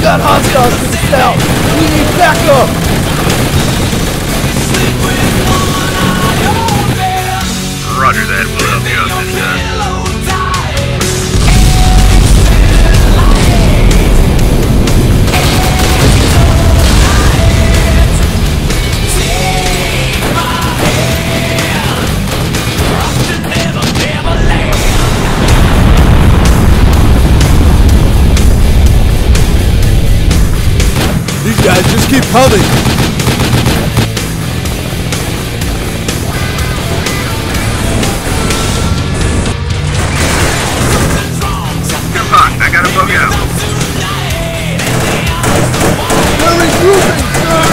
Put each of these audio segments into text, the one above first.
got hostiles to the south. We need backup. Roger that, we'll help you out this time. These guys just keep coming. I got a bug out. We're regrouping, sir.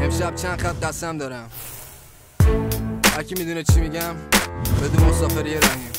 امشب چند خط قسم دارم. هرکی میدونه چی میگم بده مسافری رنگیم.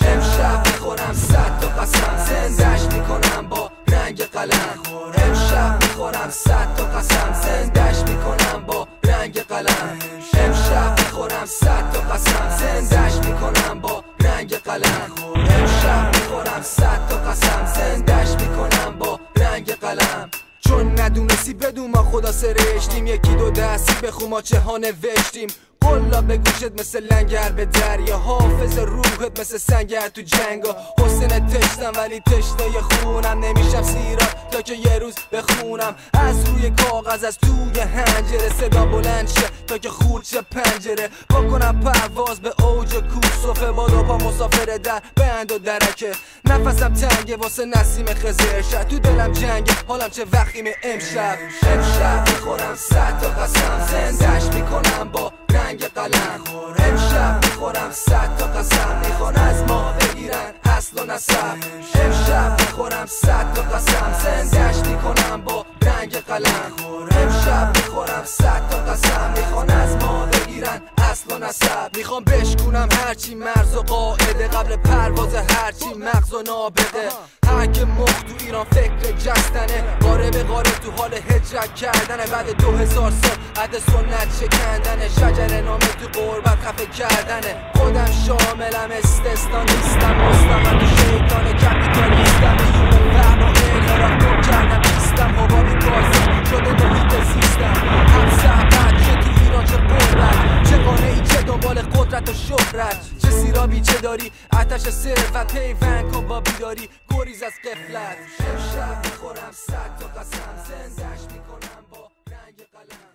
امشب میخورم 100 تا قسم، زندش میکنم با رنگ قلم. امشب میخورم 100 تا قسم، زندش میکنم با رنگ قلم. امشب میخورم 100 تا قسم، زندش میکنم با رنگ قلم. امشب میخورم 100 تا قسم، زندش میکنم با رنگ قلم. چون ندونستی بدون ما خدا سرشتیم، یکی دو دستی بخون ما چه ها نوشتیم. والا به گوشت مثل لنگر به دریا، حافظ روحت مثل سنگر تو جنگا. حسین تشتم ولی تشنه خونم، نمیشم سیراب تا که یه روز بخونم. از روی کاغذ از توی حنجره صدا بلند شه تا که خورد شه پنجره. بکنم پرواز به اوج کوسفه، با دو پا مسافر در بند و درکه. نفسم تنگه واسه نسیم خزر شد، تو دلم جنگه حالم چه وخیمه امشب. امشب میخورم 100 تا قسم، زندهش میکنم با رنگ قلم. امشب میخورم 100 تا قسم، میخوان از ما بگیرن اصل و نسب. امشب میخورم 100 تا قسم، زندهش میکنم با رنگ قلم. امشب میخورم 100 تا قسم، میخوان از ما بگیرن اصل و نسب. میخوام بشکونم هرچی مرز و قاعده، قبل پرواز هرچی مغز و نابده. هر که مخ تو ایران فکر جستنه، قاره به قاره تو حال هجرت کردنه. بعد 2000 سال عد سنت شکندنه، شجر نامه تو قربت خفه کردنه. خودم شاملم استثنا نیستم، مستقم تو شیطان کپیتالیستم. میون فهم و انحراف گم کردم نیستم، حبابی بازم شده محیط زیستم. هم صحبت چه تو ایران چه قربت، چه قانعی چه دنبال قدرت و شهرت. چه سیرابی چه داری آتش ثروت، پیوند کن با بیداری گریز از غفلت. امشب میخورم 100 تا قسم، زندهش میکنم با رنگ قلم.